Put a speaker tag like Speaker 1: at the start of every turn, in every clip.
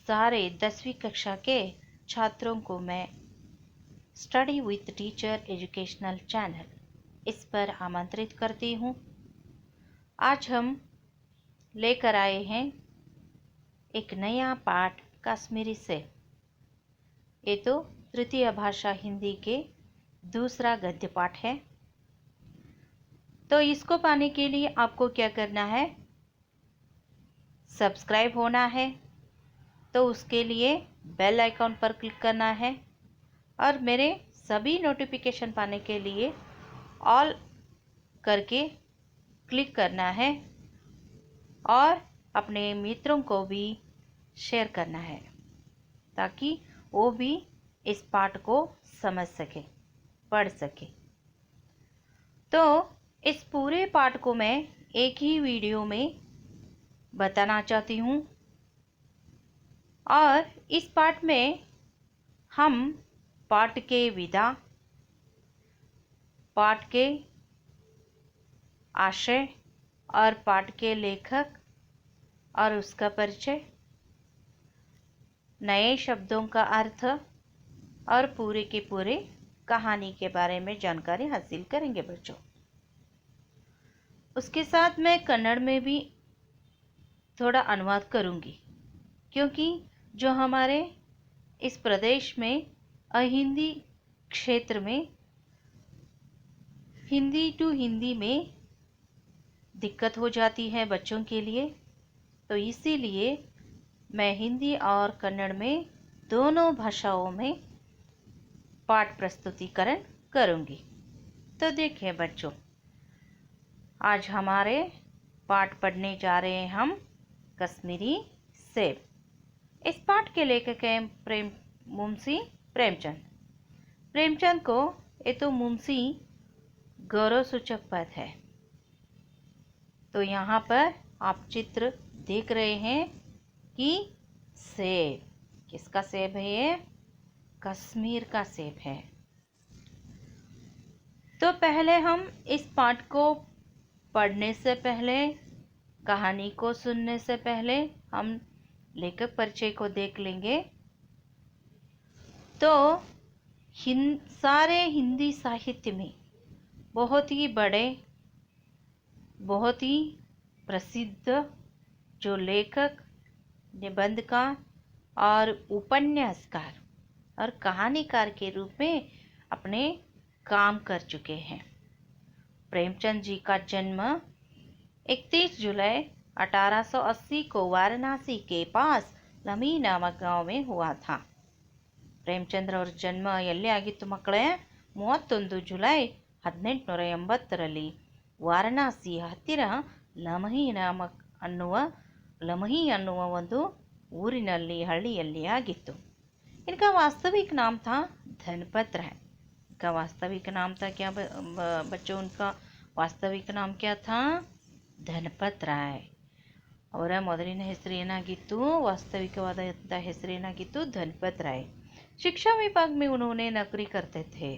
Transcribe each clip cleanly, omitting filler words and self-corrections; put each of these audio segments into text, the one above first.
Speaker 1: सारे 10वीं कक्षा के छात्रों को मैं study with teacher educational channel इस पर आमंत्रित करती हूँ। आज हम लेकर आए हैं एक नया पाठ कश्मीरी से। ये तो तृतीय भाषा हिंदी के दूसरा गद्य पाठ है। तो इसको पाने के लिए आपको क्या करना है, सब्सक्राइब होना है। तो उसके लिए बेल आइकॉन पर क्लिक करना है और मेरे सभी नोटिफिकेशन पाने के लिए ऑल करके क्लिक करना है और अपने मित्रों को भी शेयर करना है ताकि वो भी इस पाठ को समझ सके, पढ़ सके। तो इस पूरे पाठ को मैं एक ही वीडियो में बताना चाहती हूँ और इस पाठ में हम पाठ के विधा, पाठ के आशय और पाठ के लेखक और उसका परिचय, नए शब्दों का अर्थ और पूरे के पूरे कहानी के बारे में जानकारी हासिल करेंगे बच्चों। उसके साथ मैं कन्नड़ में भी थोड़ा अनुवाद करूंगी, क्योंकि जो हमारे इस प्रदेश में अहिंदी क्षेत्र में हिंदी टू हिंदी में दिक्कत हो जाती है बच्चों के लिए। तो इसीलिए मैं हिंदी और कन्नड़ में दोनों भाषाओं में पाठ प्रस्तुतिकरण करूंगी। तो देखिए बच्चों, आज हमारे पाठ पढ़ने जा रहे हैं हम कश्मीरी सेब। इस पाठ के लेखक हैं मुंशी प्रेमचंद। प्रेमचंद को ये तो मुंशी गौरव सूचक पद है। तो यहाँ पर आप चित्र देख रहे हैं कि सेब, किसका सेब है ये? कश्मीर का सेब है। तो पहले हम इस पाठ को पढ़ने से पहले, कहानी को सुनने से पहले हम लेखक परिचय को देख लेंगे। तो सारे हिंदी साहित्य में बहुत ही बड़े, बहुत ही प्रसिद्ध जो लेखक, निबंधकार और उपन्यासकार और कहानीकार के रूप में अपने काम कर चुके हैं। प्रेमचंद जी का जन्म 31 जुलाई 1880 को वाराणसी के पास लमी नामक गांव में हुआ था। ಪ್ರೇಮಚಂದ್ರ ಅವರ ಜನ್ಮ ಎಲ್ಲಿ ಆಗಿತ್ತು ಮಕ್ಕಳೇ? 31 ಜುಲೈ 1880ರಲ್ಲಿ ವಾರಣಾಸಿಯ ಹತ್ತಿರ ಲಮಹಿ ಅನ್ನುವ ಒಂದು ಊರಿನಲ್ಲಿ, ಹಳ್ಳಿಯಲ್ಲಿ ಆಗಿತ್ತು। इनका वास्तविक नाम था धनपत राय। इनका वास्तविक नाम था क्या बच्चों? उनका वास्तविक नाम क्या था? धनपत राय। ಅವರ ಮೊದಲಿನ ಹೆಸರು ಏನಾಗಿತ್ತು? ವಾಸ್ತವಿಕವಾದಂಥ ಹೆಸರೇನಾಗಿತ್ತು? धनपत राय। शिक्षा विभाग में उन्होंने नौकरी करते थे।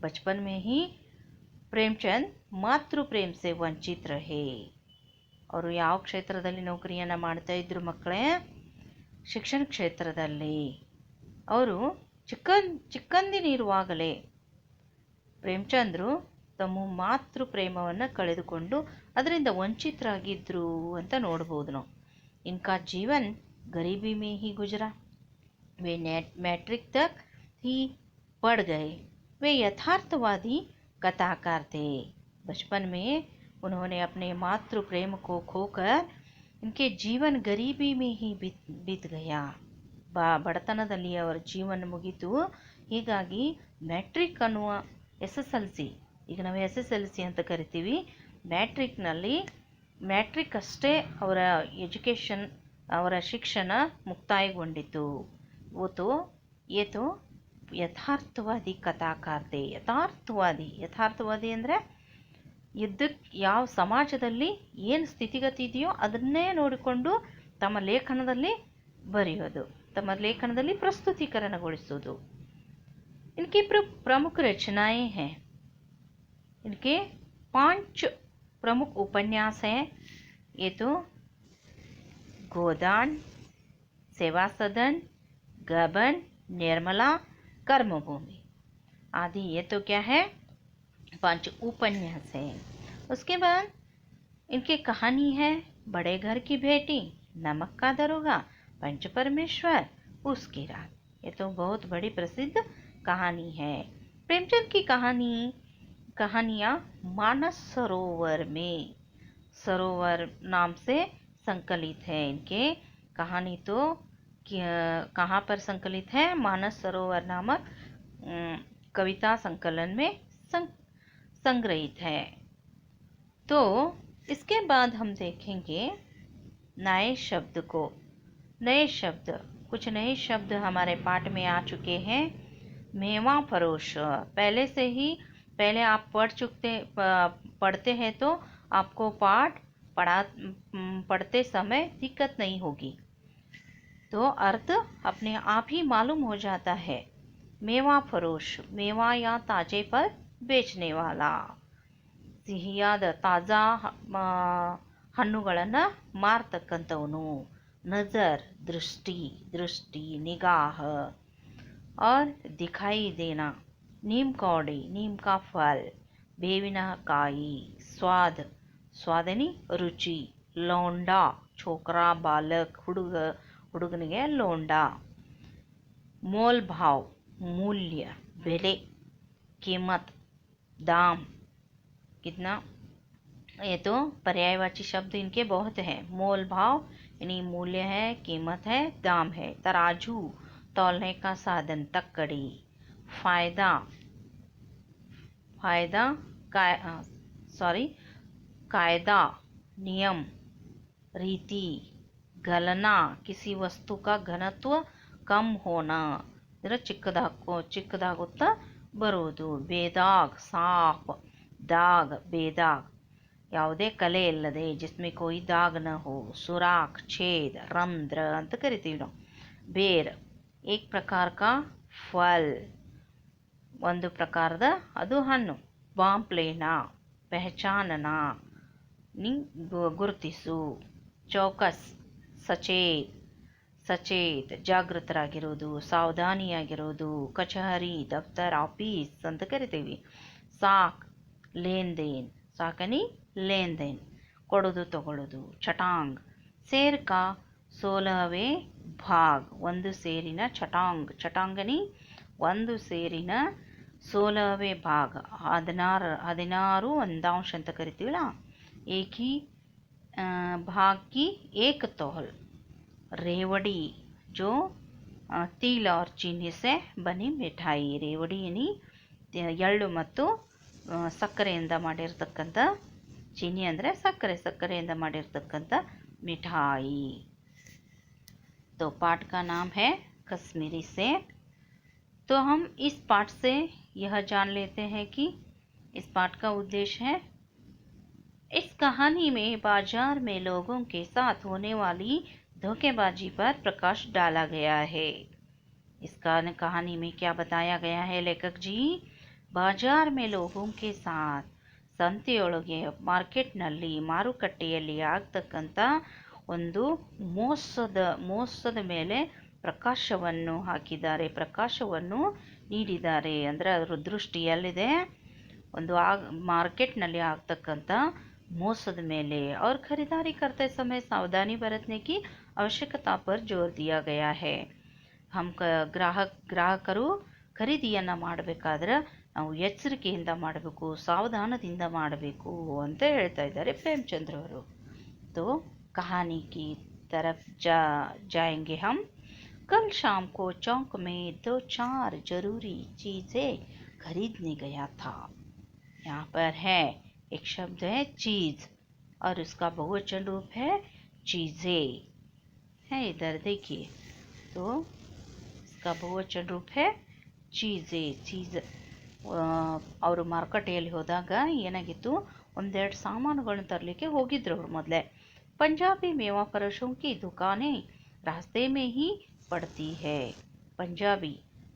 Speaker 1: बचपन में ही प्रेमचंद मातृ प्रेम से ವಂಚಿತ रहे। ಅವರು ಯಾವ ಕ್ಷೇತ್ರದಲ್ಲಿ ನೌಕರಿಯನ್ನು ಮಾಡ್ತಾ ಇದ್ರು ಮಕ್ಕಳೇ? ಶಿಕ್ಷಣ ಕ್ಷೇತ್ರದಲ್ಲಿ। ಅವರು ಚಿಕ್ಕಂದಿನಿರುವಾಗಲೇ ಪ್ರೇಮಚಂದ್ರು ತಮ್ಮ ಮಾತೃ ಪ್ರೇಮವನ್ನು ಕಳೆದುಕೊಂಡು ಅದರಿಂದ ವಂಚಿತರಾಗಿದ್ರು ಅಂತ ನೋಡ್ಬೋದು ನಾವು। इनका जीवन गरीबी में ही गुजरा। वे मैट्रिक तक ही पढ़ गए। वे यथार्थवादी कथाकार थे। बचपन में उन्होंने अपने मातृ प्रेम को खोकर इनके जीवन गरीबी में ही बीत गया। ಬಡತನದಲ್ಲಿ ಅವರ ಜೀವನ ಮುಗಿತು। ಹೀಗಾಗಿ ಮ್ಯಾಟ್ರಿಕ್ ಅನ್ನುವ SSLC, ಈಗ ನಾವು SSLC ಅಂತ ಕರಿತೀವಿ, ಮ್ಯಾಟ್ರಿಕ್ ಅಷ್ಟೇ ಅವರ ಎಜುಕೇಷನ್, ಅವರ ಶಿಕ್ಷಣ ಮುಕ್ತಾಯಗೊಂಡಿತು। ये तो ಯಥಾರ್ಥವಾದಿ ಕಥಾಕಾರ थे। ಯಥಾರ್ಥವಾದಿ ಅಂದರೆ ಯುದ್ಧಕ್ಕೆ ಯಾವ ಸಮಾಜದಲ್ಲಿ ಏನು ಸ್ಥಿತಿಗತಿ ಇದೆಯೋ ಅದನ್ನೇ ನೋಡಿಕೊಂಡು ತಮ್ಮ ಲೇಖನದಲ್ಲಿ ಬರೆಯೋದು, तम लेखनದಲ್ಲಿ प्रस्तुतिकरणಗೊಳಿಸುವುದು। इनकी प्रमुख रचनाएं हैं। इनके 5 प्रमुख उपन्यास हैं। ये तो गोदान, सेवा सदन, गबन, निर्मला, कर्मभूमि आदि। ये तो क्या है, 5 उपन्यास है। उसके बाद इनकी कहानी है बड़े घर की बेटी, नमक का दरोगा, पंच परमेश्वर, उसकी रात। ये तो बहुत बड़ी प्रसिद्ध कहानी है। प्रेमचंद की कहानियाँ मानस सरोवर में, सरोवर नाम से संकलित है। इनके कहानी तो कहाँ पर संकलित है, मानस सरोवर नामक कविता संकलन में संग्रहित है। तो इसके बाद हम देखेंगे नए शब्द को। कुछ नए शब्द हमारे पाठ में आ चुके हैं। मेवा फरोश, पहले आप पढ़ते हैं तो आपको पाठ पढ़ते समय दिक्कत नहीं होगी, तो अर्थ अपने आप ही मालूम हो जाता है। मेवा फरोश, मेवा या ताजे फल बेचने वाला। ಸಿಹಿಯಾದ ತಾಜಾ ಹಣ್ಣುಗಳನ್ನು ಮಾರ್ತಕ್ಕಂಥವನು। नज़र, दृष्टि, निगाह। और दिखाई देना, नीम कौड़ी, नीम का फल, ಬೇವಿನ ಕಾಯಿ, ಸ್ವಾದನಿ ರುಚಿ, ಲೋಂಡಾ, छोकरा बालक, ಹುಡುಗನಿಗೆ ಲೋಂಡಾ। मोल भाव, मूल्य, बेले, कीमत, दाम, कितना। ये तो पर्यायवाची शब्द इनके बहुत हैं। मोल भाव यानी मूल्य है, कीमत है, दाम है। तराजू, तौलने का साधन, तक्कड़ी। फायदा, कायदा, नियम, रीति। गलना, किसी वस्तु का घनत्व कम होना, ಚಿಕ್ಕದಾಗುತ್ತಾ ಬರುವುದು। ಬೇದಾಗ್, ಸಾಫ್, दाग, बेदाग, ಯಾವುದೇ ಕಲೆ ಇಲ್ಲದೆ, जिसमें कोई दाग न हो। सुराख, छेद, रंध्र ಅಂತ ಕರಿತೀವಿ ನಾವು। ಬೇರ್, एक प्रकार का फल, ಒಂದು ಪ್ರಕಾರದ ಅದು ಹಣ್ಣು। ಬಾಂಪ್ಲೇನ, ಪಹಚಾನನ, ಗುರುತಿಸು। ಚೌಕಸ್, ಸಚೇತ್, ಜಾಗೃತರಾಗಿರೋದು, ಸಾವಧಾನಿಯಾಗಿರೋದು। ಕಚಹರಿ, ದಫ್ತರ್, ಆಫೀಸ್ ಅಂತ ಕರಿತೀವಿ। ಸಾಕ್, ಲೇನ್ ದೇನ್, ಸಾಕನಿ ಲೇನ್ ದೇನ್, ಕೊಡೋದು ತಗೊಳ್ಳೋದು। ಚಟಾಂಗ್, ಸೇರ್ ಕಾ 16वे ಭಾಗ್, ಒಂದು ಸೇರಿನ ಚಟಾಂಗ್, ಚಟಾಂಗನಿ ಒಂದು ಸೇರಿನ 16वे ಭಾಗ, 16 ಒಂದಾಂಶ ಅಂತ ಕರಿತೀವಲ್ಲ। एक ही भाग की एक तौल। रेवड़ी, जो तिल और चीनी से बनी मिठाई। रेवड़ी यानी ಎಳ್ಳು ಮತ್ತು ಸಕ್ಕರೆಯಿಂದ ಮಾಡಿರ್ತಕ್ಕಂಥ, ಚೀನಿ ಅಂದರೆ ಸಕ್ಕರೆಯಿಂದ ಮಾಡಿರ್ತಕ್ಕಂಥ मिठाई। तो पाठ का नाम है कश्मीरी सेब। तो हम इस पाठ से यह जान लेते हैं कि इस पाठ का उद्देश्य है, इस कहानी में बाजार में लोगों के साथ होने वाली धोखेबाजी पर प्रकाश डाला गया है। इस कहानी में क्या बताया गया है लेखक जी? बाजार में लोगों के साथ, ಸಂತೆಯೊಳಗೆ, ಮಾರ್ಕೆಟ್ನಲ್ಲಿ, ಮಾರುಕಟ್ಟೆಯಲ್ಲಿ ಆಗ್ತಕ್ಕಂಥ ಒಂದು ಮೋಸದ ಮೇಲೆ ಪ್ರಕಾಶವನ್ನು ಹಾಕಿದ್ದಾರೆ, ಪ್ರಕಾಶವನ್ನು ನೀಡಿದ್ದಾರೆ। ಅಂದರೆ ಅದರ ದೃಷ್ಟಿ ಎಲ್ಲಿದೆ? ಒಂದು ಮಾರ್ಕೆಟ್ನಲ್ಲಿ ಆಗ್ತಕ್ಕಂಥ ಮೋಸದ ಮೇಲೆ। और खरीदारी करते समय सावधानी बरतने की आवश्यकता पर जोर दिया गया है। हम ಗ್ರಾಹಕರು ಖರೀದಿಯನ್ನು ಮಾಡಬೇಕಾದ್ರೆ ನಾವು ಎಚ್ಚರಿಕೆಯಿಂದ ಮಾಡಬೇಕು, ಸಾವಧಾನದಿಂದ ಮಾಡಬೇಕು ಅಂತ ಹೇಳ್ತಾ ಇದ್ದಾರೆ ಪ್ರೇಮಚಂದ್ರವರು। तो कहानी की तरफ जाएंगे हम। कल शाम को चौक में 2-4 जरूरी चीज़ें खरीदने गया था। यहाँ पर है एक शब्द है चीज़, और उसका बहुवचन रूप है चीज़ें है। इधर देखिए, तो इसका बहुवचन रूप है ಚೀಸ್। ಅವರು ಮಾರುಕಟ್ಟೆಯಲ್ಲಿ ಹೋದಾಗ ಏನಾಗಿತ್ತು, ಒಂದೆರಡು ಸಾಮಾನುಗಳನ್ನು ತರಲಿಕ್ಕೆ ಹೋಗಿದ್ರು ಅವರು ಮೊದಲೇ। पंजाबी मेवा फरोशों की दुकानें रास्ते में ही पड़ती है।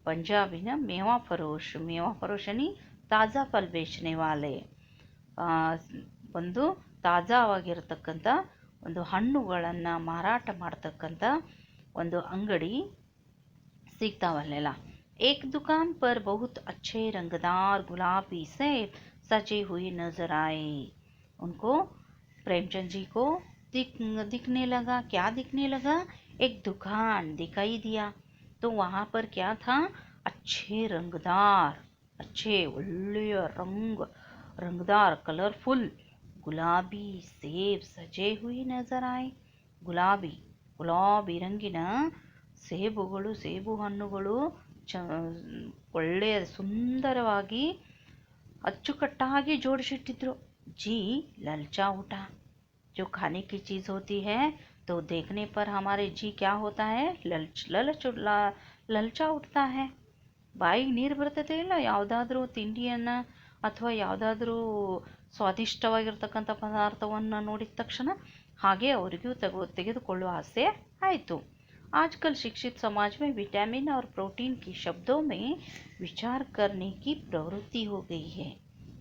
Speaker 1: पंजाबिನ मेवा फरोश यानी ताज़ा फल बेचने वाले, ಒಂದು ತಾಜಾವಾಗಿರತಕ್ಕಂಥ ಒಂದು ಹಣ್ಣುಗಳನ್ನು ಮಾರಾಟ ಮಾಡ್ತಕ್ಕಂಥ ಒಂದು ಅಂಗಡಿ ಸಿಗ್ತಾವಲ್ಲೆಲ್ಲ. एक दुकान पर बहुत अच्छे रंगदार गुलाबी सेब सजे हुए नजर आए. उनको प्रेमचंद जी को दिखने लगा. क्या दिखने लगा? एक दुकान दिखाई दिया. तो वहाँ पर क्या था? अच्छे रंगदार, अच्छे ಒಳ್ಳೆಯ रंगदार कलरफुल गुलाबी सेब सजे हुए नजर आए. ಗುಲಾಬಿ ರಂಗಿನ ಸೇಬು ಹಣ್ಣುಗಳು ಒಳ್ಳೆಯ ಸುಂದರವಾಗಿ ಅಚ್ಚುಕಟ್ಟಾಗಿ ಜೋಡಿಸಿಟ್ಟಿದ್ರು. जी ललचा उठा. जो खाने की चीज़ होती है तो देखने पर हमारे जी क्या होता है? ಲಲ್ಚಾ ಉಠ್ತಾ है. ಬಾಯಿಗೆ ನೀರು ಬರ್ತೈತೆ ಇಲ್ಲ ಯಾವುದಾದ್ರೂ ತಿಂಡಿಯನ್ನು ಅಥವಾ ಯಾವುದಾದ್ರೂ ಸ್ವಾದಿಷ್ಟವಾಗಿರ್ತಕ್ಕಂಥ ಪದಾರ್ಥವನ್ನು ನೋಡಿದ ತಕ್ಷಣ ಹಾಗೆ ಅವರಿಗೂ ತೆಗೆದುಕೊಳ್ಳುವ ಆಸೆ ಆಯಿತು. आजकल शिक्षित समाज में विटामिन और प्रोटीन की शब्दों में विचार करने की प्रवृत्ति हो गई है.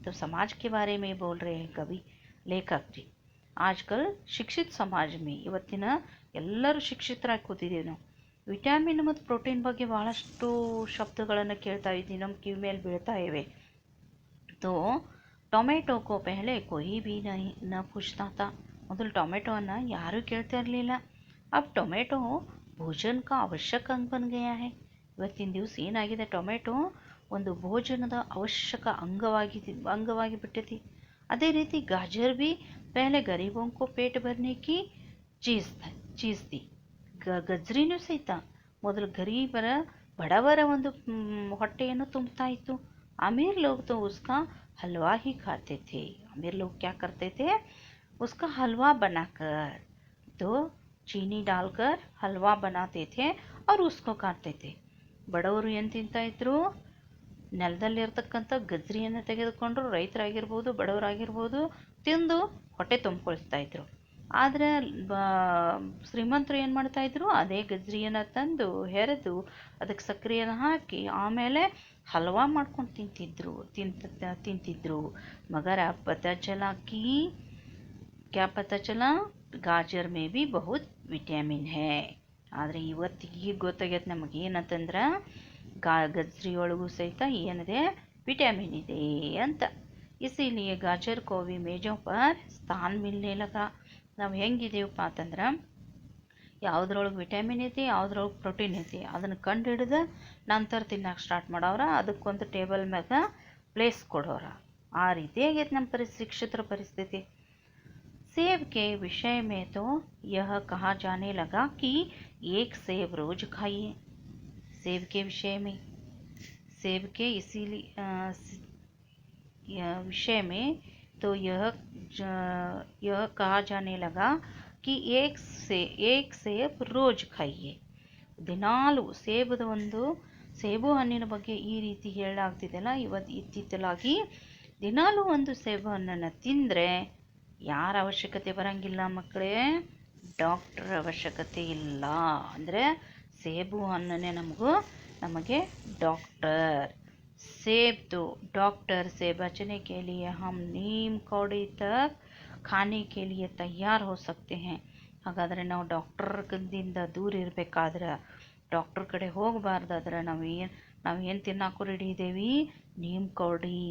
Speaker 1: तो समाज के बारे में बोल रहे हैं कवि लेखक जी. आजकल शिक्षित समाज में ಇವತ್ತಿನ ಎಲ್ಲರೂ ಶಿಕ್ಷಿತರಾಗಿ ಕೂತಿದ್ದೀವಿ ನಾವು. ವಿಟಾಮಿನ್ ಮತ್ತು ಪ್ರೋಟೀನ್ ಬಗ್ಗೆ ಭಾಳಷ್ಟು ಶಬ್ದಗಳನ್ನು ಕೇಳ್ತಾ ಇದ್ದೀವಿ, ನಮ್ಮ ಕಿವಿ ಮೇಲೆ ಬೀಳ್ತಾ ಇವೆ. तो ಟೊಮೆಟೊ को पहले कोई भी नहीं न पूछता था. ಮೊದಲು ಟೊಮೆಟೊವನ್ನು ಯಾರೂ ಕೇಳ್ತಾ ಇರಲಿಲ್ಲ. अब ಟೊಮೆಟೊ ಭೋಜನ का आवश्यक अंग बन गया है. ಇವತ್ತಿನ ದಿವಸ ಏನಾಗಿದೆ, ಟೊಮೆಟೊ ಒಂದು ಭೋಜನದ ಅವಶ್ಯಕ ಅಂಗವಾಗಿ ಬಿಟ್ಟೈತಿ. ಅದೇ ರೀತಿ गाजर भी पहले गरीबों को पेट भरने की चीज़ थी. ಗಜ್ರಿನೂ ಸಹಿತ ಮೊದಲು ಬಡವರ ಒಂದು ಹೊಟ್ಟೆಯನ್ನು ತುಂಬುತ್ತಾ ಇತ್ತು. अमीर लोग तो उसका हलवा ही खाते थे. अमीर लोग क्या करते थे? उसका हलवा बनाकर, तो चीनी डालकर हलवा बनाते थे और उसको खाते थे. ಬಡವರು ಏನು ತಿಂತಾ ಇದ್ರು? ನೆಲದಲ್ಲಿರ್ತಕ್ಕಂಥ ಗಜ್ರಿಯನ್ನು ತೆಗೆದುಕೊಂಡು ರೈತರಾಗಿರ್ಬೋದು, ಬಡವರಾಗಿರ್ಬೋದು ತಿಂದು ಹೊಟ್ಟೆ ತುಂಬಿಕೊಳ್ತಾ ಇದ್ರು. ಆದರೆ ಶ್ರೀಮಂತರು ಏನು ಮಾಡ್ತಾಯಿದ್ರು? ಅದೇ ಗಜ್ರಿಯನ್ನು ತಂದು ಹೆರೆದು ಅದಕ್ಕೆ ಸಕ್ಕರೆಯನ್ನು ಹಾಕಿ ಆಮೇಲೆ ಹಲ್ವಾ ಮಾಡ್ಕೊಂಡು ತಿಂತಿದ್ರು. ಮಗರ ಪತಾ ಚಲಾ ಕಿ ಕ್ಯಾ ಪತಾ ಚಲಾ गाजर में भी बहुत ವಿಟಮಿನ್ है. ಆದರೆ ಇವತ್ತಿಗೆ ಈಗ ಗೊತ್ತಾಗೈತೆ ನಮಗೆ ಏನಂತಂದ್ರೆ ಗಜ್ರಿ ಒಳಗೂ ಸಹಿತ ಏನಿದೆ? ವಿಟಮಿನ್ ಇದೆ ಅಂತ. इसीलिए गाजर को भी मेजों पर स्थान मिलने लगा. ನಾವು ಹೆಂಗಿದೀವಪ್ಪ ಅಂತಂದ್ರೆ ಯಾವುದ್ರೊಳಗೆ ವಿಟಮಿನ್ ಐತಿ, ಯಾವುದ್ರೊಳಗೆ ಪ್ರೋಟೀನ್ ಐತಿ ಅದನ್ನು ಕಂಡು ಹಿಡಿದು ನಂತರ ತಿನ್ನಕ್ಕೆ ಸ್ಟಾರ್ಟ್ ಮಾಡವ್ರ. ಅದಕ್ಕೊಂದು ಟೇಬಲ್ ಮ್ಯಾಗ ಪ್ಲೇಸ್ ಕೊಡೋರ. ಆ ರೀತಿ ಆಗೈತೆ ನಮ್ಮ ಶಿಕ್ಷಿತರ ಪರಿಸ್ಥಿತಿ. सेब के विषय में तो यह कहा जाने लगा कि एक सेब रोज खाइए. सेब के विषय में विषय में तो यह कहा जाने लगा कि एक सेब रोज खाइए. ದಿನಾಲು ಸೇಬು ಹಣ್ಣಿನ ಬಗ್ಗೆ ಈ ರೀತಿ ಹೇಳಲಾಗ್ತಿದೆಯಲ್ಲ, ಇತ್ತೀಚಲಾಗಿ ದಿನಾಲು ಒಂದು ಸೇಬು ಹಣ್ಣನ್ನು ತಿಂದರೆ ಯಾರ ಅವಶ್ಯಕತೆ ಬರಂಗಿಲ್ಲ ಮಕ್ಕಳೇ? ಡಾಕ್ಟರ್ ಅವಶ್ಯಕತೆ ಇಲ್ಲ. ಅಂದರೆ ಸೇಬು ಹಣ್ಣನ್ನೇ ನಮಗೆ ಡಾಕ್ಟರ್. सेब तो डॉक्टर से बचने के लिए हम नीम कौड़ी तक खाने के लिए तैयार हो सकते हैं. ಹಾಗಾದರೆ ನಾವು ಡಾಕ್ಟರ್ದಿಂದ ದೂರ ಇರಬೇಕಾದ್ರೆ, ಡಾಕ್ಟರ್ ಕಡೆ ಹೋಗಬಾರ್ದಾದ್ರೆ ನಾವೇನು ತಿನ್ನೋಕ್ಕೂ ರೆಡಿ ಇದ್ದೇವೆ? ನೀಮ್ ಕೌಡಿ,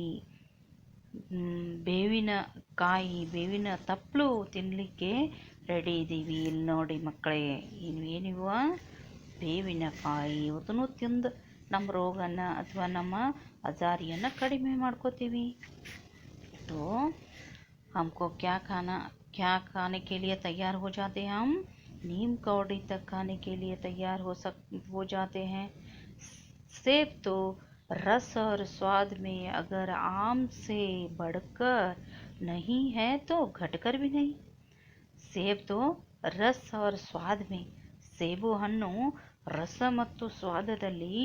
Speaker 1: ಬೇವಿನ ಕಾಯಿ, ಬೇವಿನ ತಪ್ಪಲು ತಿನ್ನಲಿಕ್ಕೆ ರೆಡಿ ಇದ್ದೀವಿ. ಇಲ್ಲಿ ನೋಡಿ ಮಕ್ಕಳೇ, ಏನಿವ ಬೇವಿನ ಕಾಯಿ ಇವತ್ತೂ ತಿಂದು ನಮ್ಮ ರೋಗನ ಅಥವಾ ನಮ್ಮ ಅಜಾರಿಯನ್ನು ಕಡಿಮೆ ಮಾಡ್ಕೋತೀವಿ. तो हमको क्या खाने के लिए तैयार हो जाते हैं? हम नीम कौड़ी तक खाने के लिए तैयार हो जाते हैं. सेब तो रस और स्वाद में अगर आम से बढ़कर नहीं है तो घटकर भी नहीं. सेब तो रस और स्वाद में, ಸೇಬು ಹಣ್ಣು ರಸ ಮತ್ತು ಸ್ವಾದದಲ್ಲಿ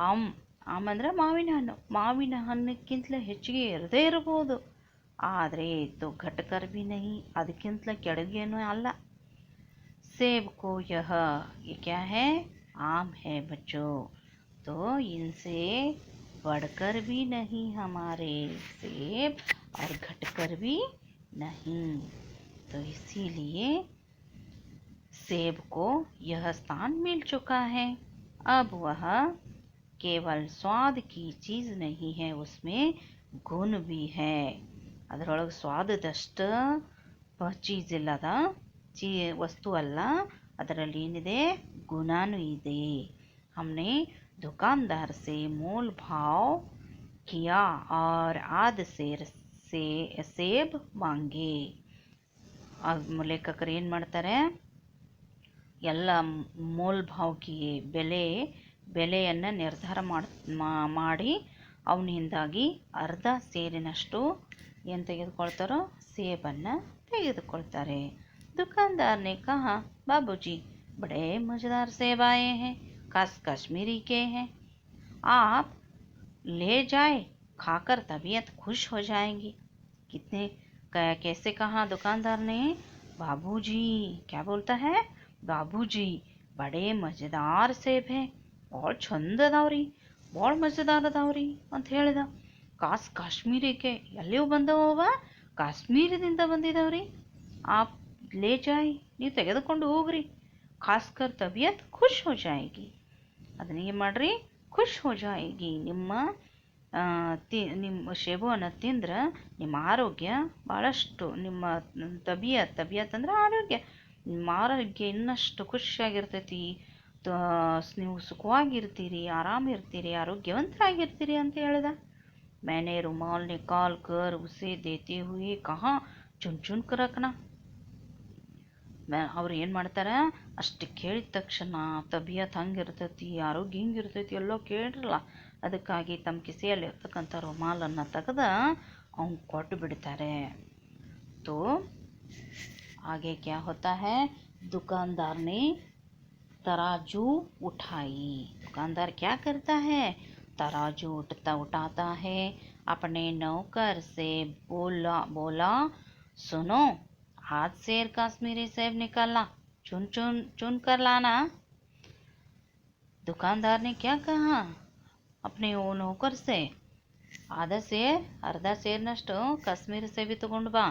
Speaker 1: ಆಮ್ ಅಂದರೆ ಮಾವಿನ ಹಣ್ಣಕ್ಕಿಂತಲೇ ಹೆಚ್ಚಿಗೆ ಇರದೇ ಇರಬಹುದು. ಆದರೆ ಇದು ಘಟಕರ್ भी नहीं, ಅದಕ್ಕಿಂತಲೇ ಕೆಳಗೇನೂ ಅಲ್ಲ. सेब को यह क्या है? आम है बच्चों. तो इनसे बढ़कर भी नहीं हमारे सेब और घटकर भी नहीं. तो इसीलिए सेब को यह स्थान मिल चुका है। अब वह केवल स्वाद की चीज नहीं है, उसमें गुण भी है। ಅದರೊಳಗೆ ಸ್ವಾದದಷ್ಟ ಚೀಸ್ ಇಲ್ಲದ ವಸ್ತು ಅಲ್ಲ, ಅದರಲ್ಲಿ ಏನಿದೆ, ಗುಣನೂ ಇದೆ। हमने दुकानदार से मोल भाव किया और आध सेब मांगे। ಲೇಖಕರು ಏನು ಮಾಡ್ತಾರೆ, ಎಲ್ಲ ಮೋಲ್ ಭಾವ್ಕಿ ಬೆಲೆಯನ್ನು ನಿರ್ಧಾರ ಮಾಡಿ ಅವನಿಂದಾಗಿ ಅರ್ಧ ಸೇರಿನಷ್ಟು ಏನು ತೆಗೆದುಕೊಳ್ತಾರೋ ಸೇಬನ್ನು ತೆಗೆದುಕೊಳ್ತಾರೆ। दुकानदार ने कहा, बाबूजी बड़े मज़ेदार सेब आए हैं, कश्मीरी के हैं, आप ले जाए, खाकर तबीयत खुश हो जाएगी। कितने कैसे कहा दुकानदार ने? बाबूजी, क्या बोलता है, बाबूजी बड़े मज़ेदार सेब हैं, बहुत ಚಂದ ಅದಾವ್ರಿ, ಭಾಳ ಮಜೆದಾರ್ ಅದಾವ್ರಿ ಅಂತ ಹೇಳಿದ। ಕಾಶ್ಮೀರಕ್ಕೆ ಎಲ್ಲಿಯೂ ಬಂದವ, ಕಾಶ್ಮೀರದಿಂದ ಬಂದಿದಾವ್ರಿ। ಆಪ್ ಲೇ ಜಾಯ್, ನೀವು ತೆಗೆದುಕೊಂಡು ಹೋಗ್ರಿ, ಖಾಸ್ಕರ್ ತಬಿಯತ್ ಖುಷ್ ಹೋ ಜಾಯೇಗಿ, ಅದನ್ನೇನು ಮಾಡ್ರಿ, ಖುಷ್ ಹೋ ಜಾಯೇಗಿ। ನಿಮ್ಮ ಸೇಬುವನ್ನು ತಿಂದ್ರೆ ನಿಮ್ಮ ಆರೋಗ್ಯ ಭಾಳಷ್ಟು, ನಿಮ್ಮ ತಬಿಯತ್ ಅಂದ್ರೆ ಆರೋಗ್ಯ, ನಿಮ್ಮ ಆರೋಗ್ಯ ಇನ್ನಷ್ಟು ಖುಷಿಯಾಗಿರ್ತೈತಿ, ನೀವು ಸುಖವಾಗಿರ್ತೀರಿ, ಆರಾಮಿರ್ತೀರಿ, ಆರೋಗ್ಯವಂತರಾಗಿರ್ತೀರಿ ಅಂತ ಹೇಳ್ದ। मैंने रुमाल निकाल कर उसे देते हुए कहा, चुन चुन कर रखना। ಅವ್ರು ಏನು ಮಾಡ್ತಾರೆ, ಅಷ್ಟು ಕೇಳಿದ ತಕ್ಷಣ ತಬಿಯತ್ ಹಂಗಿರ್ತೈತಿ, ಆರೋಗ್ಯ ಹಿಂಗಿರ್ತೈತಿ ಎಲ್ಲೋ ಕೇಳಿರಲ್ಲ, ಅದಕ್ಕಾಗಿ ತಮ್ಮ ಕಿಸೆಯಲ್ಲಿ ಇರ್ತಕ್ಕಂಥ ರುಮಾಲನ್ನು ತೆಗೆದು ಅವ್ನು ಕೊಟ್ಟು ಬಿಡ್ತಾರೆ। तो आगे क्या होता है, दुकानदार ने तराजू उठाई। दुकानदार क्या करता है, तराजू उठाता है, अपने नौकर से बोला सुनो, आज शेर कश्मीरी सेब निकालना, चुन चुन चुन कर लाना। दुकानदार ने क्या कहा अपने वो नौकर से, ಅರ್ಧ ಸೇರಿನಷ್ಟು ಕಾಶ್ಮೀರಿ ಸೇಬಿ ತಗೊಂಡು ಬಾ,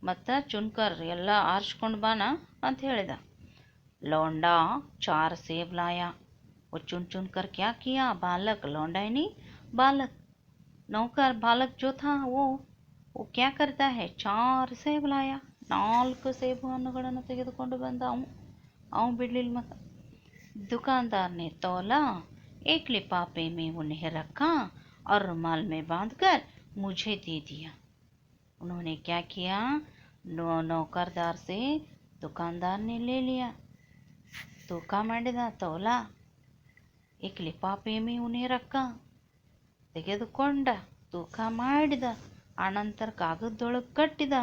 Speaker 1: ಮತ್ತು ಚುನ್ಕರ್ ಎಲ್ಲ ಆರಿಸ್ಕೊಂಡು ಬಾನ ಅಂತ ಹೇಳಿದ। लौंडा 4 सेब लाया, वो चुन चुन कर क्या किया, बालक, लौंडा नहीं बालक, नौकर बालक जो था वो क्या करता है, 4 सेब लाया, 4 ಸೇಬು ಹಣ್ಣುಗಳನ್ನು ತೆಗೆದುಕೊಂಡು ಬಂದ ಅವನು ಬಿಡಲಿಲ್ಲ। ಮತ್ತು दुकानदार ने तौला, एक लिफाफे में उन्हें रखा और रुमाल में बांधकर मुझे दे दिया। उन्होंने क्या किया, नौकरदार से दुकानदार ने ले लिया, तूका ಮಾಡಿದ, तौला, एक लिफाफे में उन्हें रखा, ತೆಗೆದುಕೊಂಡ, ತೂಕ ಮಾಡಿದ, ಆನಂತರ ಕಾಗದದೊಳಗೆ ಕಟ್ಟಿದ,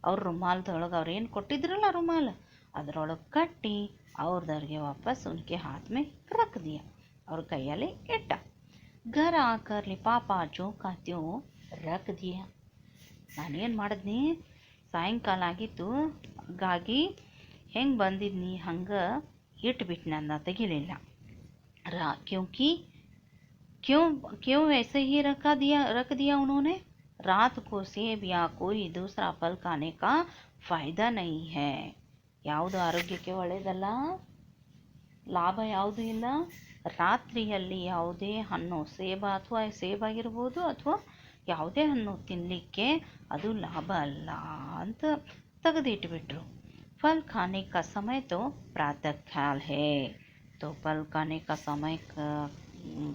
Speaker 1: ಅವ್ರ ರುಮಾಲದೊಳಗೆ ಅವ್ರು ಏನು ಕೊಟ್ಟಿದ್ರಲ್ಲ ರುಮಾಲ್, ಅದರೊಳಗೆ ಕಟ್ಟಿ ಅವ್ರದವ್ರಿಗೆ ವಾಪಸ್ उनके हाथ में रख दिया, ಅವ್ರ ಕೈಯಲ್ಲಿ ಇಟ್ಟ। घर आकर लिफाफा जो का त्यों रख दिया। ನಾನೇನು ಮಾಡಿದ್ನಿ, ಸಾಯಂಕಾಲ ಆಗಿತ್ತು, ಹಾಗಾಗಿ ಹೆಂಗೆ ಬಂದಿದ್ನಿ ಹಂಗೆ ಇಟ್ಬಿಟ್ಟು ನನ್ನ ತೆಗಿಲಿಲ್ಲ। क्योंकि क्यों ऐसे ही रख दिया उन्होंने, रात को सेब या कोई दूसरा फल खाने का फायदा नहीं है। ಯಾವುದು ಆರೋಗ್ಯಕ್ಕೆ ಒಳ್ಳೆಯದಲ್ಲ, ಲಾಭ ಯಾವುದೂ ಇಲ್ಲ, ರಾತ್ರಿಯಲ್ಲಿ ಯಾವುದೇ ಹಣ್ಣು, ಸೇಬಾಗಿರ್ಬೋದು ಅಥವಾ ಯಾವುದೇ ಹಣ್ಣು ತಿನ್ನಲಿಕ್ಕೆ ಅದು ಲಾಭ ಅಲ್ಲ ಅಂತ ತೆಗೆದಿಟ್ಬಿಟ್ರು। फल खाने का समय तो प्रातः काल है, तो फल खाने का समय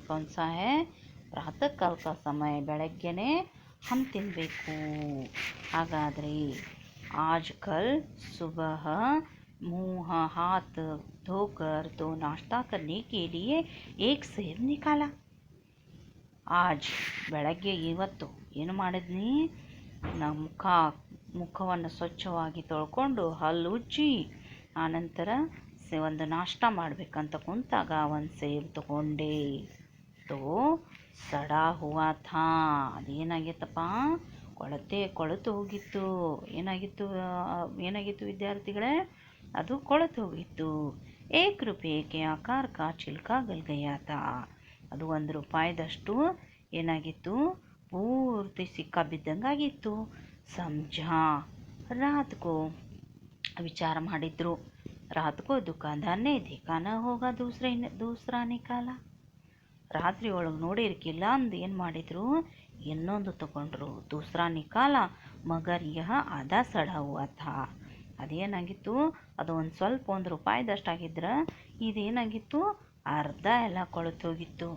Speaker 1: कौन सा है, प्रातः काल का समय, ಬೆಳಗ್ಗೆನೇ ಹಣ್ಣು ತಿನ್ನಬೇಕು। ಹಾಗಾದರೆ आज कल सुबह मुँह हाथ धोकर तो नाश्ता करने के लिए एक सेब निकाला। आज ಬೆಳಗ್ಗೆ ಇವತ್ತು ಏನು ಮಾಡಿದ್ನಿ, ಮುಖವನ್ನು ಸ್ವಚ್ಛವಾಗಿ ತೊಳ್ಕೊಂಡು ಹಲ್ಲು ಉಜ್ಜಿ ಆನಂತರ ಒಂದು ನಾಷ್ಟ ಮಾಡಬೇಕಂತ ಕುಂತಾಗ ಒಂದು ಸೇಬ್ ತಗೊಂಡೆ। ತೋ ಸಡಾ ಹುವಾ ಥಾ, ಅದೇನಾಗೈತಪ್ಪ, ಕೊಳೆತು ಹೋಗಿತ್ತು। ಏನಾಗಿತ್ತು ವಿದ್ಯಾರ್ಥಿಗಳೇ, ಅದು ಕೊಳೆತು ಹೋಗಿತ್ತು। 1 रुपये के आकार का छिलका गल गया था, ಅದು 1 ರೂಪಾಯಿದಷ್ಟು ಏನಾಗಿತ್ತು, ಪೂರ್ತಿ ಸಿಕ್ಕ ಬಿದ್ದಂಗಾಗಿತ್ತು। ಸಮझा, ರಾತ್ ಕೋ ವಿಚಾರ ಮಾಡಿದ್ರು, रात को दुकानदार ने देखा न होगा दूसरा निकाला. ರಾತ್ರಿ ಒಳಗೆ ನೋಡಿರ್ಕಿಲ್ಲ ಅಂದು ಏನು ಮಾಡಿದ್ರು, ಇನ್ನೊಂದು ತಗೊಂಡ್ರು. ದೂಸರಾ ನಿಕಾಲ ಮಗರ್ ಯಹ ಆಧಾ ಸಡಾ ಹುವಾ ಥಾ. ಅದೇನಾಗಿತ್ತು, ಅದು ಸ್ವಲ್ಪ ₹1 ಇದೇನಾಗಿತ್ತು, ಅರ್ಧ ಎಲ್ಲ ಕೊಳೆತೋಗಿತ್ತು.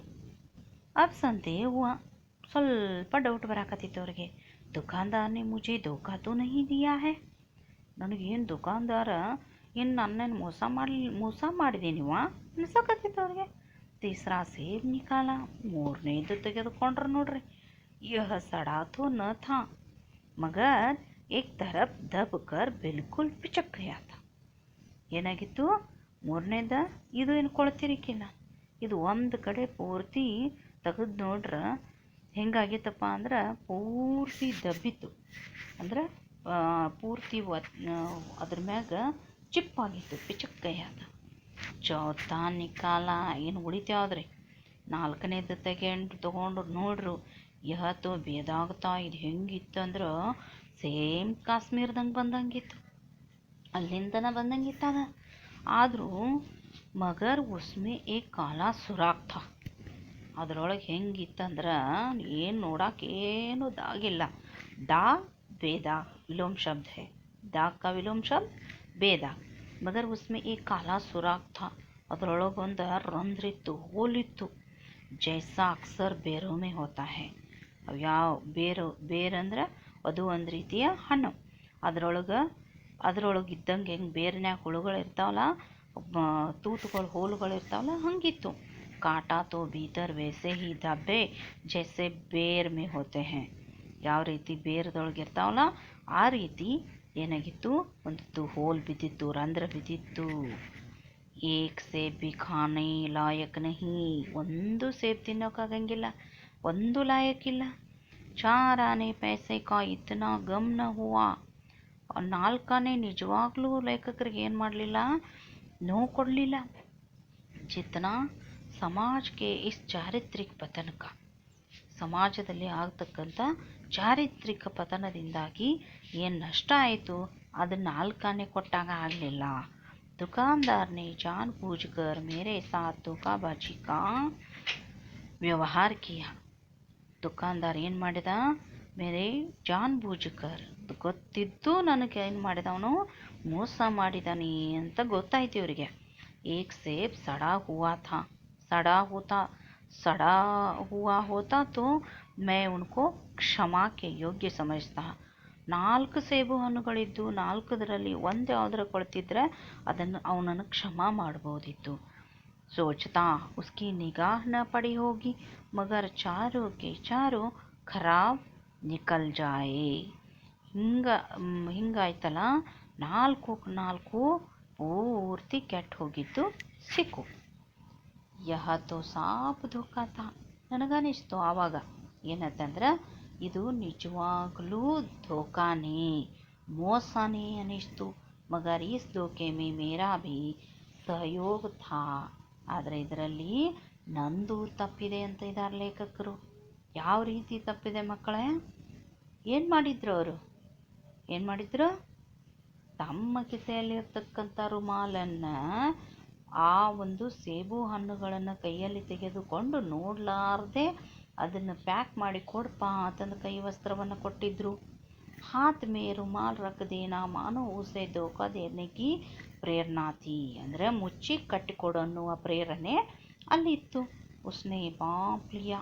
Speaker 1: ಅಬ್ ಸಂದೇಹ ಹುವಾ, ಸ್ವಲ್ಪ ಡೌಟ್ ಬರಾಕತ್ತಿತ್ತು ಅವ್ರಿಗೆ. ದುಕಾನ್ದಾರ್ ನೆ ಮುझे ಧೋಖಾ ತೋ ನಹೀ ದಿಯಾ ಹೈ. ನನಗೇನು ದುಕಾನ್ದಾರ ಇನ್ನು ನನ್ನೇನು ಮೋಸ ಮಾಡಿದೀನಿವ ಅನ್ಸಕತ್ತಿತ್ತು ಅವ್ರಿಗೆ. ತೀಸರಾ ಸೇಬ್ ನಿಕಾಲ, ಮೂರನೇದು ತೆಗೆದುಕೊಂಡ್ರು ನೋಡ್ರಿ. ಯಹ ಸಡಾ ತೋ ನ ಥಾ ಮಗರ್ ಏಕ್ ತರಫ್ ದಬ್ ಕರ್ ಬಿಲ್ಕುಲ್ ಪಿಚಕ್ ಗಯಾ ಥಾ. ಏನಾಗಿತ್ತು, ಮೂರನೇದ ಇದು ಏನು ಕೊಳ್ತಿರಿಕಿಲ್ಲ, ಇದು ಒಂದು ಕಡೆ ಪೂರ್ತಿ ತೆಗೆದು ನೋಡ್ರೆ ಹೆಂಗಾಗಿತ್ತಪ್ಪ ಅಂದ್ರೆ ಪೂರ್ತಿ ದಬ್ಬಿತ್ತು. ಅಂದ್ರೆ ಪೂರ್ತಿ ಅದ್ರ ಮ್ಯಾಗ ಚಿಪ್ಪಾಗಿತ್ತು, ಪಿಚಕ್ ಗಯಾದ. ಚೌಥಾ ನಿಕಾಲ, ಏನು ಉಳಿತ್ಯಾವ್ದ್ರಿ, ನಾಲ್ಕನೇದು ತಗೊಂಡು ನೋಡ್ರು. ಯಹತ್ತು ಬೇದಾಗ್ತಾ. ಇದು ಹೆಂಗಿತ್ತು ಅಂದ್ರೆ ಸೇಮ್ ಕಾಶ್ಮೀರದಂಗೆ ಬಂದಂಗಿತ್ತು, ಅಲ್ಲಿಂದನ ಬಂದಂಗಿತ್ತದ. ಆದರೂ ಮಗರ್ ಉಸ್ಮೆ ಏಕ್ ಕಾಲಾ ಸುರಾಖ್ ಥಾ. ಅದರೊಳಗೆ ಹೆಂಗಿತ್ತಂದ್ರೆ ಏನು ನೋಡೋಕ್ಕೇನು ದಾಗಿಲ್ಲ. दाग बेदाग विलोम शब्द है. दाग का विलोम शब्द बेदाग. मगर उसमें एक काला सुराख था. ಅದರೊಳಗೊಂದು ರಂಧ್ರಿತ್ತು, ಹೋಲಿತ್ತು. ಜೈಸಾ ಅಕ್ಸರ್ ಬೇರೋ ಮೇ ಹೋತಾ ಹೈ. ಅವು ಯಾವ ಬೇರಂದ್ರೆ ಅದು ಒಂದು ರೀತಿಯ ಹಣ್ಣು. ಅದರೊಳಗಿದ್ದಂಗೆ ಹೆಂಗೆ ಬೇರಿನ್ಯಾಗ ಹುಳುಗಳು ಇರ್ತಾವಲ್ಲ, ತೂತುಗಳು ಹೋಲುಗಳು ಇರ್ತಾವಲ್ಲ, ಹಂಗಿತ್ತು. ಕಾಟಾ ತೋ ಭೀತರ್ ವೈಸೆ ಹಿ ದಬ್ಬೆ ಜೈಸೆ ಬೇರ್ ಮೇ ಹೋತೆ ಹೈ. ಯಾವ ರೀತಿ ಬೇರದೊಳಗೆ ಇರ್ತಾವಲ್ಲ ಆ ರೀತಿ ಏನಾಗಿತ್ತು, ಒಂದು ಹೋಲ್ ಬಿದ್ದಿತ್ತು, ರಂಧ್ರ ಬಿದ್ದಿತ್ತು. ಏಕ್ ಸೇಬ್ ಬಿ ಖಾನೆ ಲಾಯಕ್ ನಹಿ. ಒಂದು ಸೇಬ್ ತಿನ್ನೋಕ್ಕಾಗಂಗಿಲ್ಲ, ಒಂದು ಲಾಯಕ್ಕಿಲ್ಲ. ಚಾರ್ ಆನೆ ಪೈಸೆ ಕಾ ಇತನಾ ಗಮ್ ನ ಹುವಾ. 4 ಆನೆ ನಿಜವಾಗ್ಲೂ ಲೇಖಕರಿಗೆ ಏನು ಮಾಡಲಿಲ್ಲ, ನೋವು ಕೊಡಲಿಲ್ಲ. ಜಿತನಾ ಸಮಾಜಕ್ಕೆ ಇಸ್ ಚಾರಿತ್ರಿಕ ಪತನಕ, ಸಮಾಜದಲ್ಲಿ ಆಗ್ತಕ್ಕಂಥ ಚಾರಿತ್ರಿಕ ಪತನದಿಂದಾಗಿ ಏನು ನಷ್ಟ ಆಯಿತು ಅದನ್ನು 4 ಆನೆ ಕೊಟ್ಟಾಗ ಆಗಲಿಲ್ಲ. दुकानदार ने जानबूझकर मेरे साथ धोखाबाजी का ವ್ಯವಹಾರ किया. ದುಕಾನ್ದಾರ್ ಏನು ಮಾಡಿದ, ಮೇರೆ ಜಾನ್ಬೂಜ್ಕರ್, ಗೊತ್ತಿದ್ದು ನನಗೆ ಏನು ಮಾಡಿದ, ಅವನು ಮೋಸ ಮಾಡಿದಾನೆ ಅಂತ ಗೊತ್ತಾಯ್ತು ಇವರಿಗೆ. ಏಕ್ ಸೇಬ್ ಸಡಾ ಹುವಾ ಹೋತಾ ತೋ ಮೈ ಉನ್ಕೋ ಕ್ಷಮಾ ಕೆ ಯೋಗ್ಯ ಸಮಜ್ತಾ. 4 ಸೇಬು ಹಣ್ಣುಗಳಿದ್ದು 4ದರಲ್ಲಿ ಒಂದು ಯಾವುದರ ಕೊಳ್ತಿದ್ರೆ ಅದನ್ನು ಅವನನ್ನು ಕ್ಷಮಾ ಮಾಡ್ಬೋದಿತ್ತು. ಸೋಚ್ತಾ ಉಸ್ಕಿ ನಿಗಾಹ್ ನ ಪಡಿ ಹೋಗಿ ಮಗರ್ ಚಾರು ಕೆ ಚಾರು ಖರಾಬ್ ನಿಕಲ್ ಜಾಯೆ. ಹಿಂಗಾಯ್ತಲ್ಲ, 4 ಪೂರ್ತಿ ಕೆಟ್ಟು ಹೋಗಿದ್ದು ಸಿಕ್ಕು. ಯಹ ತೋ ಸಾಪ್ ಧೋಖಾ ಥಾ. ನನಗನಿಸ್ತು ಆವಾಗ ಏನಂತಂದ್ರೆ ಇದು ನಿಜವಾಗ್ಲೂ ಧೋಕಾನೇ, ಮೋಸನೇ ಅನಿಸ್ತು. ಮಗರ್ ಇಸ್ ಧೋಕೆ ಮೇ ಮೇರಾ ಭೀ ಸಹಯೋಗ ಥಾ. ಆದರೆ ಇದರಲ್ಲಿ ನಂದು ತಪ್ಪಿದೆ ಅಂತ ಇದ್ದಾರೆ ಲೇಖಕರು. ಯಾವ ರೀತಿ ತಪ್ಪಿದೆ ಮಕ್ಕಳೇ? ಏನು ಮಾಡಿದ್ರು ತಮ್ಮ ಕಿಸೆಯಲ್ಲಿರ್ತಕ್ಕಂಥ ರುಮಾಲನ್ನು ಆ ಒಂದು ಸೇಬು ಹಣ್ಣುಗಳನ್ನು ಕೈಯಲ್ಲಿ ತೆಗೆದುಕೊಂಡು ನೋಡಲಾರ್ದೆ ಅದನ್ನು ಪ್ಯಾಕ್ ಮಾಡಿ ಕೊಡಪ್ಪ ಅಂತಂದು ಕೈ ವಸ್ತ್ರವನ್ನು ಕೊಟ್ಟಿದ್ರು. ಹಾತ್ ಮೇ ರುಮಾಲ್ ರಖ್ ದೇನಾ ಮಾನೋ ಉಸೆ ಧೋಖಾ ದೇನೆ ಕಿ ಪ್ರೇರಣಾ ಥಿ. ಅಂದರೆ ಮುಚ್ಚಿ ಕಟ್ಟಿಕೊಡು ಅನ್ನುವ ಪ್ರೇರಣೆ ಅಲ್ಲಿತ್ತು. ಉಸ್ನೆ ಬಾಂಪ್ ಲಿಯಾ.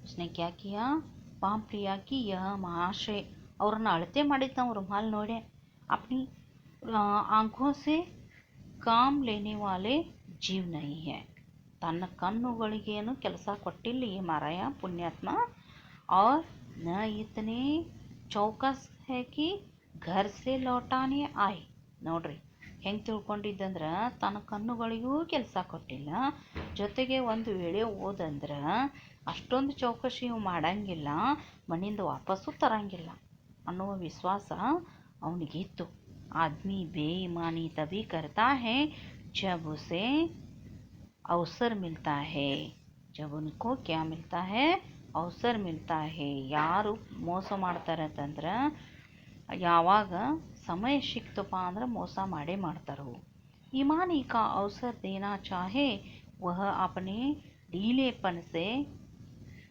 Speaker 1: ಉಸ್ನೆ ಕ್ಯಾ ಕಿಯಾ? ಬಾಂಪ್ ಲಿಯಾ ಕಿ ಯಹ ಮಹಾಶಯ. ಅವ್ರನ್ನ ಅಳತೆ ಮಾಡಿದ್ದು ನಾವು ರುಮಾಲ್ ನೋಡೆ. ಅಪ್ನಿ ಆಂಖೋ ಸೆ ಕಾಮ್ ಲೇನೆ ವಾಲೆ ಜೀವ್ ನಹೀ ಹೈ. ತನ್ನ ಕಣ್ಣುಗಳಿಗೇನು ಕೆಲಸ ಕೊಟ್ಟಿಲ್ಲ ಈ ಮಾರಾಯ ಪುಣ್ಯಾತ್ಮ. और न इतने चौकस है कि घर से लौटाने आए. ನೋಡ್ರಿ ಹೆಂಗೆ ತಿಳ್ಕೊಂಡಿದ್ದಂದ್ರೆ ತನ್ನ ಕಣ್ಣುಗಳಿಗೂ ಕೆಲಸ ಕೊಟ್ಟಿಲ್ಲ, ಜೊತೆಗೆ ಒಂದು ವೇಳೆ ಓದಂದ್ರೆ ಅಷ್ಟೊಂದು ಚೌಕಶಿ ಇವು ಮಾಡಂಗಿಲ್ಲ, ಮನೆಯಿಂದ ವಾಪಸ್ಸು ತರಂಗಿಲ್ಲ ಅನ್ನುವ ವಿಶ್ವಾಸ ಅವನಿಗಿತ್ತು. ಆದ್ಮಿ ಬೇಯಿಮಾನಿ ತಭಿ ಕರ್ತಾ ಹೈ ಜಬ್ ಉಸೆ अवसर मिलता है. जब उनको क्या मिलता है? अवसर मिलता है. ಯಾರು ಮೋಸ ಮಾಡ್ತಾರೆ ಅಂತಂದ್ರೆ ಯಾವಾಗ समय ಸಿಕ್ತಪ್ಪ ಅಂದ್ರೆ ಮೋಸ ಮಾಡೇ ಮಾಡ್ತಾರೋ। ईमानी का अवसर देना चाहे वह अपने ढीलेपन से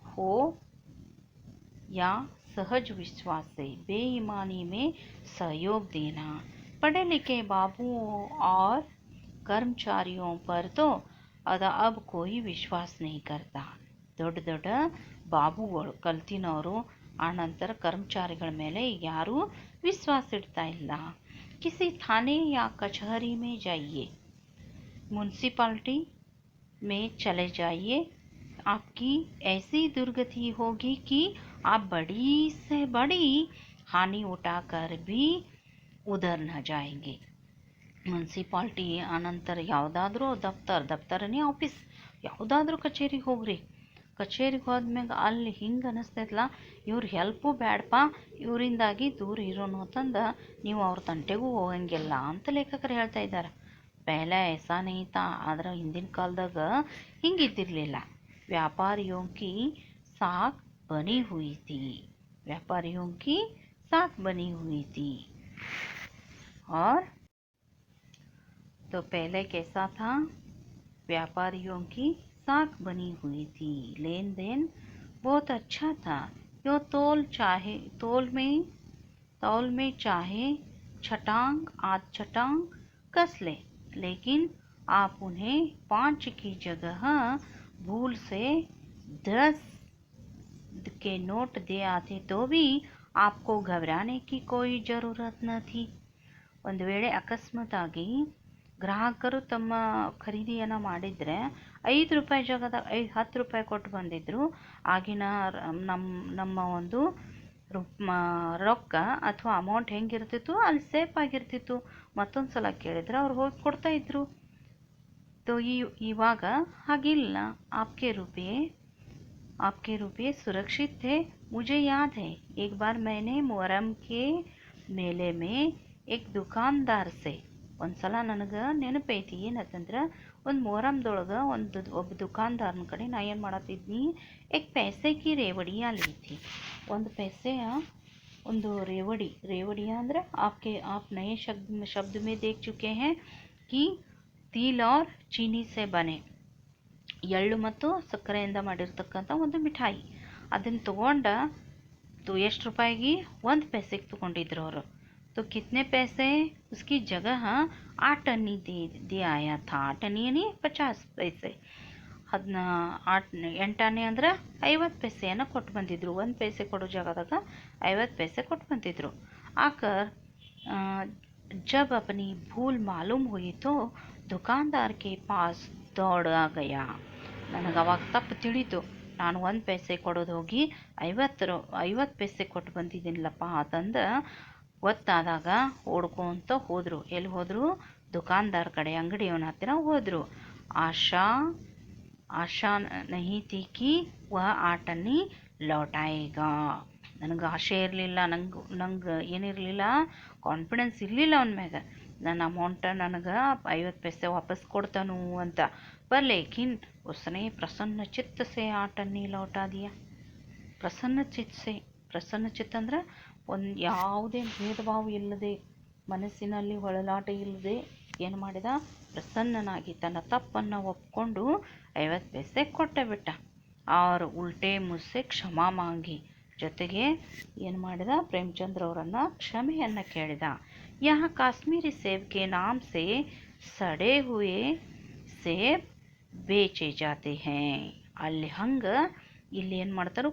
Speaker 1: हो या सहज विश्वास से बेईमानी में सहयोग देना। पढ़े लिखे बाबुओं और कर्मचारियों पर तो अब कोई विश्वास नहीं करता। ದೊಡ್ಡ ದೊಡ್ಡ ಬಾಬುಗಳು ಕಲ್ತಿನವರು ಆನಂತರ कर्मचारिಗಳ ಮೇಲೆ ಯಾರೂ विश्वास इಡ್ತಾ ಇಲ್ಲ। किसी थाने या कचहरी में जाइए, म्यूनसिपालिटी में चले जाइए, आपकी ऐसी दुर्गति होगी कि आप बड़ी से बड़ी हानि उठाकर भी उधर न जाएंगे। ಮುನ್ಸಿಪಾಲ್ಟಿ ಆನಂತರ ಯಾವುದಾದ್ರೂ ದಫ್ತರನೇ ಆಫೀಸ್ ಯಾವುದಾದ್ರೂ ಕಚೇರಿಗೆ ಹೋಗ್ರಿ, ಕಚೇರಿಗೆ ಹೋದ್ಮ್ಯಾಗ ಅಲ್ಲಿ ಹಿಂಗೆ ಅನ್ನಿಸ್ತೈತಲ್ಲ, ಇವ್ರ ಹೆಲ್ಪು ಬೇಡಪ್ಪ, ಇವರಿಂದಾಗಿ ದೂರ ಇರೋನು ಅಂತಂದು ನೀವು ಅವ್ರ ತಂಟೆಗೂ ಹೋಗಂಗಿಲ್ಲ ಅಂತ ಲೇಖಕರು ಹೇಳ್ತಾ ಇದ್ದಾರೆ। ಪೆಹ್ಲಾ ಐಸಾ ನಹೀ ತಾ, ಆದ್ರೆ ಹಿಂದಿನ ಕಾಲದಾಗ ಹಿಂಗಿದ್ದಿರಲಿಲ್ಲ। ವ್ಯಾಪಾರಿयों की साख बनी हुई थी, व्यापारियों की साख बनी हुई थी। और तो पहले कैसा था, व्यापारियों की साख बनी हुई थी, लेन देन बहुत अच्छा था। यो तौल में चाहे छटांग आध छटांग कस ले, लेकिन आप उन्हें 5 की जगह भूल से 10 के नोट दे आते तो भी आपको घबराने की कोई ज़रूरत न थी। ಒಂದು ವೇಳೆ ಅಕಸ್ಮಾತಾಗಿ ಗ್ರಾಹಕರು ತಮ್ಮ ಖರೀದಿಯನ್ನು ಮಾಡಿದರೆ 5 ರೂಪಾಯಿ ಜಾಗದಾಗ 10 ರೂಪಾಯಿ ಕೊಟ್ಟು ಬಂದಿದ್ದರು, ಆಗಿನ ನಮ್ಮ ಒಂದು ರೊಕ್ಕ ಅಥವಾ ಅಮೌಂಟ್ ಹೆಂಗಿರ್ತಿತ್ತು ಅಲ್ಲಿ ಸೇಫ್ ಆಗಿರ್ತಿತ್ತು, ಮತ್ತೊಂದು ಸಲ ಕೇಳಿದ್ರೆ ಅವ್ರು ಹೋಗಿ ಕೊಡ್ತಾಯಿದ್ರು। तो ಇವಾಗ ಹಾಗಿಲ್ಲ, आपके रुपये सुरक्षित थे। मुझे याद है एक बार मैंने मोहर्रम के मेले में एक दुकानदार से, ಒಂದು ಸಲ ನನಗೆ ನೆನಪೈತಿ ಏನಂತಂದ್ರೆ ಒಂದು ಮೊಹರಮ್ದೊಳಗೆ ಒಬ್ಬ ದುಕಾನ್ದಾರನ ಕಡೆ ನಾ ಏನು ಮಾಡತ್ತಿದ್ನಿ, एक पैसे की रेवड़ियाँ ली थी। ಒಂದು पैसेಯ ಒಂದು रेवड़ियाँ ಅಂದರೆ आप नए शब्द में देख चुके हैं कि तिल और चीनी से बने, ಎಳ್ಳು ಮತ್ತು ಸಕ್ಕರೆಯಿಂದ ಮಾಡಿರ್ತಕ್ಕಂಥ ಒಂದು ಮಿಠಾಯಿ। ಅದನ್ನು ತೊಗೊಂಡ ಎಷ್ಟು ರೂಪಾಯಿಗೆ, 1 पैसेಗೆ ತೊಗೊಂಡಿದ್ರು ಅವರು। तो कितने पैसे, उसकी जगह 8 अन्नी दे आया था। 8 अन्नी यानी 50 पैसे, 8 ಆನೆ ಅಂದರೆ 50 पैसेಯನ್ನು ಕೊಟ್ಟು ಬಂದಿದ್ರು। 1 पैसे ಕೊಡೋ ಜಾಗದಾಗ 50 पैसे ಕೊಟ್ಟು ಬಂದಿದ್ರು। आकर जब अपनी भूल मालूम हुई तो दुकानदार के पास दौड़ा गया। ನನಗೆ ಅವಾಗ ತಪ್ಪು ತಿಳಿತು, ನಾನು 1 पैसे ಕೊಡೋದು ಹೋಗಿ 50 पैसे ಕೊಟ್ಟು ಬಂದಿದ್ದೀನಲ್ಲಪ್ಪ ಅಂತಂದು ಗೊತ್ತಾದಾಗ ಓಡ್ಕೊಂತ ಹೋದರು। ಎಲ್ಲಿ ಹೋದರು, ದುಕಾನ್ದಾರ್ ಕಡೆ, ಅಂಗಡಿಯವನ ಹತ್ತಿರ ಹೋದರು। ಆಶಾ ನಹೀ ಥಿ ಕಿ ವಹ 8 अन्नी ಲೌಟಾಯೇಗಾ। ನನಗೆ ಆಶೆ ಇರಲಿಲ್ಲ, ನಂಗೆ ಏನಿರಲಿಲ್ಲ, ಕಾನ್ಫಿಡೆನ್ಸ್ ಇರಲಿಲ್ಲ ಅವನ ಮ್ಯಾಗ, ನನ್ನ ಅಮೌಂಟ ನನಗೆ 50 पैसे ವಾಪಸ್ ಕೊಡ್ತಾನು ಅಂತ। पर लेकिन उसने प्रसन्न चित्त से 8 अन्नी लौटा दिया। प्रसन्न चित्त ಅಂದರೆ ಒಂದು ಯಾವುದೇ ಭೇದ ಭಾವ ಇಲ್ಲದೆ, ಮನಸ್ಸಿನಲ್ಲಿ ಹೊಳಲಾಟ ಇಲ್ಲದೆ ಏನು ಮಾಡಿದ, ಪ್ರಸನ್ನನಾಗಿ ತನ್ನ ತಪ್ಪನ್ನು ಒಪ್ಕೊಂಡು 50 पैसे ಕೊಟ್ಟೆ ಬಿಟ್ಟ। और उल्टे मुझसे क्षमा मांगी, ಜೊತೆಗೆ ಏನು ಮಾಡಿದ, ಪ್ರೇಮಚಂದ್ರ ಅವರನ್ನು ಕ್ಷಮೆಯನ್ನು ಕೇಳಿದ। यहाँ काश्मीरी सेब के नाम से सड़े हुए सेब बेचे जाते हैं। ಅಲ್ಲಿ ಹಂಗೆ ಇಲ್ಲಿ ಏನು ಮಾಡ್ತಾರೆ,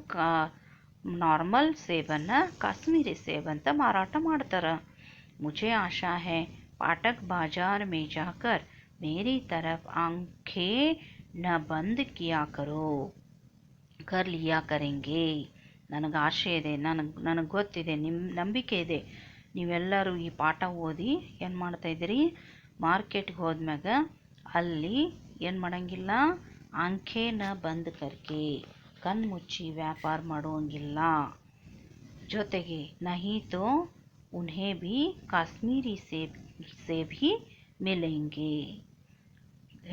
Speaker 1: नार्मल ಸೇಬನ್ನು काश्मीरी सेब ಅಂತ ಮಾರಾಟ ಮಾಡ್ತಾರೆ। मुझे आशा है पाठक बाजार में जाकर मेरी तरफ आंखें न बंद किया करो, कर लिया करेंगे। ನನಗೆ ಆಶೆ ಇದೆ, ನನಗೆ ಗೊತ್ತಿದೆ, ನಂಬಿಕೆ ಇದೆ, ನೀವೆಲ್ಲರೂ ಈ ಪಾಠ ಓದಿ ಏನು ಮಾಡ್ತಾಯಿದ್ದೀರಿ, ಮಾರ್ಕೆಟ್ಗೆ ಹೋದ್ಮ್ಯಾಗ ಅಲ್ಲಿ ಏನು ಮಾಡೋಂಗಿಲ್ಲ, ಆಂಖೇನ ಬಂದ್ ಕರ್ಕೆ, ಕಣ್ಣು ಮುಚ್ಚಿ ವ್ಯಾಪಾರ ಮಾಡುವಂಗಿಲ್ಲ। ಜೊತೆಗೆ ನಹೀ ತೋ ಉನ್ಹೇ ಭೀ ಕಾಶ್ಮೀರಿ ಸೇಬ್ ಹಿ ಮಿಲೆಂಗೆ,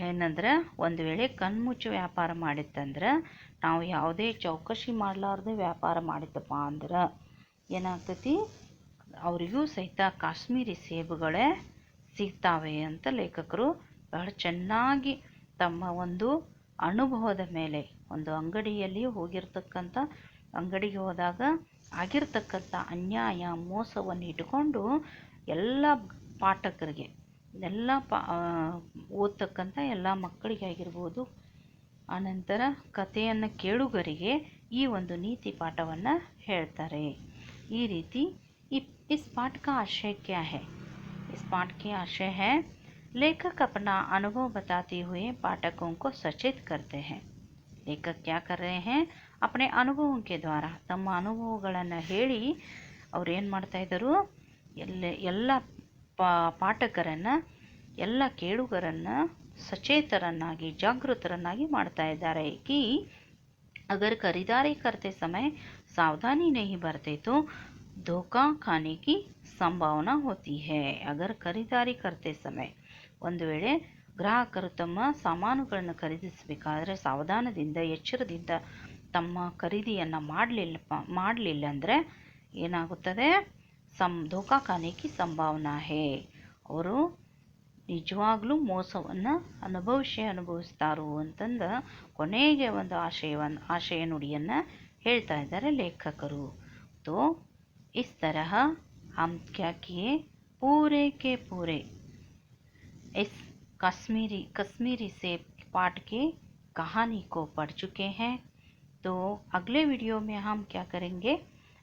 Speaker 1: ಏನಂದ್ರೆ ಒಂದು ವೇಳೆ ಕಣ್ಮುಚ್ಚಿ ವ್ಯಾಪಾರ ಮಾಡಿತ್ತಂದ್ರೆ, ನಾವು ಯಾವುದೇ ಚೌಕಶಿ ಮಾಡಲಾರ್ದೆ ವ್ಯಾಪಾರ ಮಾಡಿದ್ದಪ್ಪ ಅಂದ್ರೆ ಏನಾಗ್ತೈತಿ, ಅವರಿಗೂ ಸಹಿತ ಕಾಶ್ಮೀರಿ ಸೇಬುಗಳೇ ಸಿಗ್ತಾವೆ ಅಂತ ಲೇಖಕರು ಬಹಳ ಚೆನ್ನಾಗಿ ತಮ್ಮ ಒಂದು ಅನುಭವದ ಮೇಲೆ ಒಂದು ಅಂಗಡಿಯಲ್ಲಿ ಹೋಗಿರ್ತಕ್ಕಂಥ ಅಂಗಡಿಗೆ ಹೋದಾಗ ಆಗಿರ್ತಕ್ಕಂಥ ಅನ್ಯಾಯ ಮೋಸವನ್ನು ಇಟ್ಟುಕೊಂಡು ಎಲ್ಲ ಪಾಠಕರಿಗೆ ಎಲ್ಲ ಓದ್ತಕ್ಕಂಥ ಎಲ್ಲ ಮಕ್ಕಳಿಗೆ ಆಗಿರ್ಬೋದು, ಆನಂತರ ಕಥೆಯನ್ನು ಕೇಳುಗರಿಗೆ ಈ ಒಂದು ನೀತಿ ಪಾಠವನ್ನು ಹೇಳ್ತಾರೆ। ಈ ರೀತಿ इस पाठ का आशय क्या है? इस पाठ के आशय है लेखक अपना अनुभव बताते हुए पाठकों को सचेत करते हैं। लेखक क्या कर रहे हैं? अपने अनुभवों के द्वारा ತಮ್ಮ ಅನುಭವಗಳನ್ನು ಹೇಳಿ ಅವ್ರು ಏನು ಮಾಡ್ತಾ ಇದ್ದರು, ಎಲ್ಲ ಪಾಠಕರನ್ನು ಎಲ್ಲ ಕೇಳುಗರನ್ನು सचेतरನ್ನಾಗಿ ಜಾಗೃತರನ್ನಾಗಿ ಮಾಡ್ತಾ ಇದ್ದಾರೆ कि अगर खरीदारी करते समय सावधानी नहीं बरते तो धोखा खाने की ಸಂಭಾವನಾ होती है। अगर ಖರೀದಾರಿ करते समय ಒಂದು ವೇಳೆ ಗ್ರಾಹಕರು ತಮ್ಮ ಸಾಮಾನುಗಳನ್ನು ಖರೀದಿಸಬೇಕಾದ್ರೆ ಸಾವಧಾನದಿಂದ ಎಚ್ಚರದಿಂದ ತಮ್ಮ ಖರೀದಿಯನ್ನು ಮಾಡಲಿಲ್ಲ ಅಂದರೆ ಏನಾಗುತ್ತದೆ, ಧೋಖಾ ಖಾನೆ ಕಿ ಸಂಭಾವನಾ ಹೇ, ಅವರು ನಿಜವಾಗ್ಲೂ ಮೋಸವನ್ನು ಅನುಭವಿಸ್ತಾರು ಅಂತಂದು ಕೊನೆಗೆ ಒಂದು ಆಶಯ ನುಡಿಯನ್ನು ಹೇಳ್ತಾ ಇದ್ದಾರೆ ಲೇಖಕರು। तो इस तरह हम क्या किए, पूरे के पूरे इस कश्मीरी सेब पाठ की कहानी को पढ़ चुके हैं। तो अगले वीडियो में हम क्या करेंगे,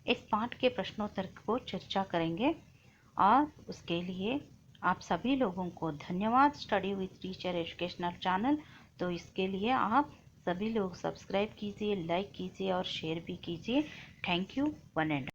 Speaker 1: इस पाठ के प्रश्नोत्तर को चर्चा करेंगे और उसके लिए आप सभी लोगों को धन्यवाद। Study with teacher educational channel, तो इसके लिए आप सभी लोग सब्सक्राइब कीजिए, लाइक कीजिए और शेयर भी कीजिए। Thank you one and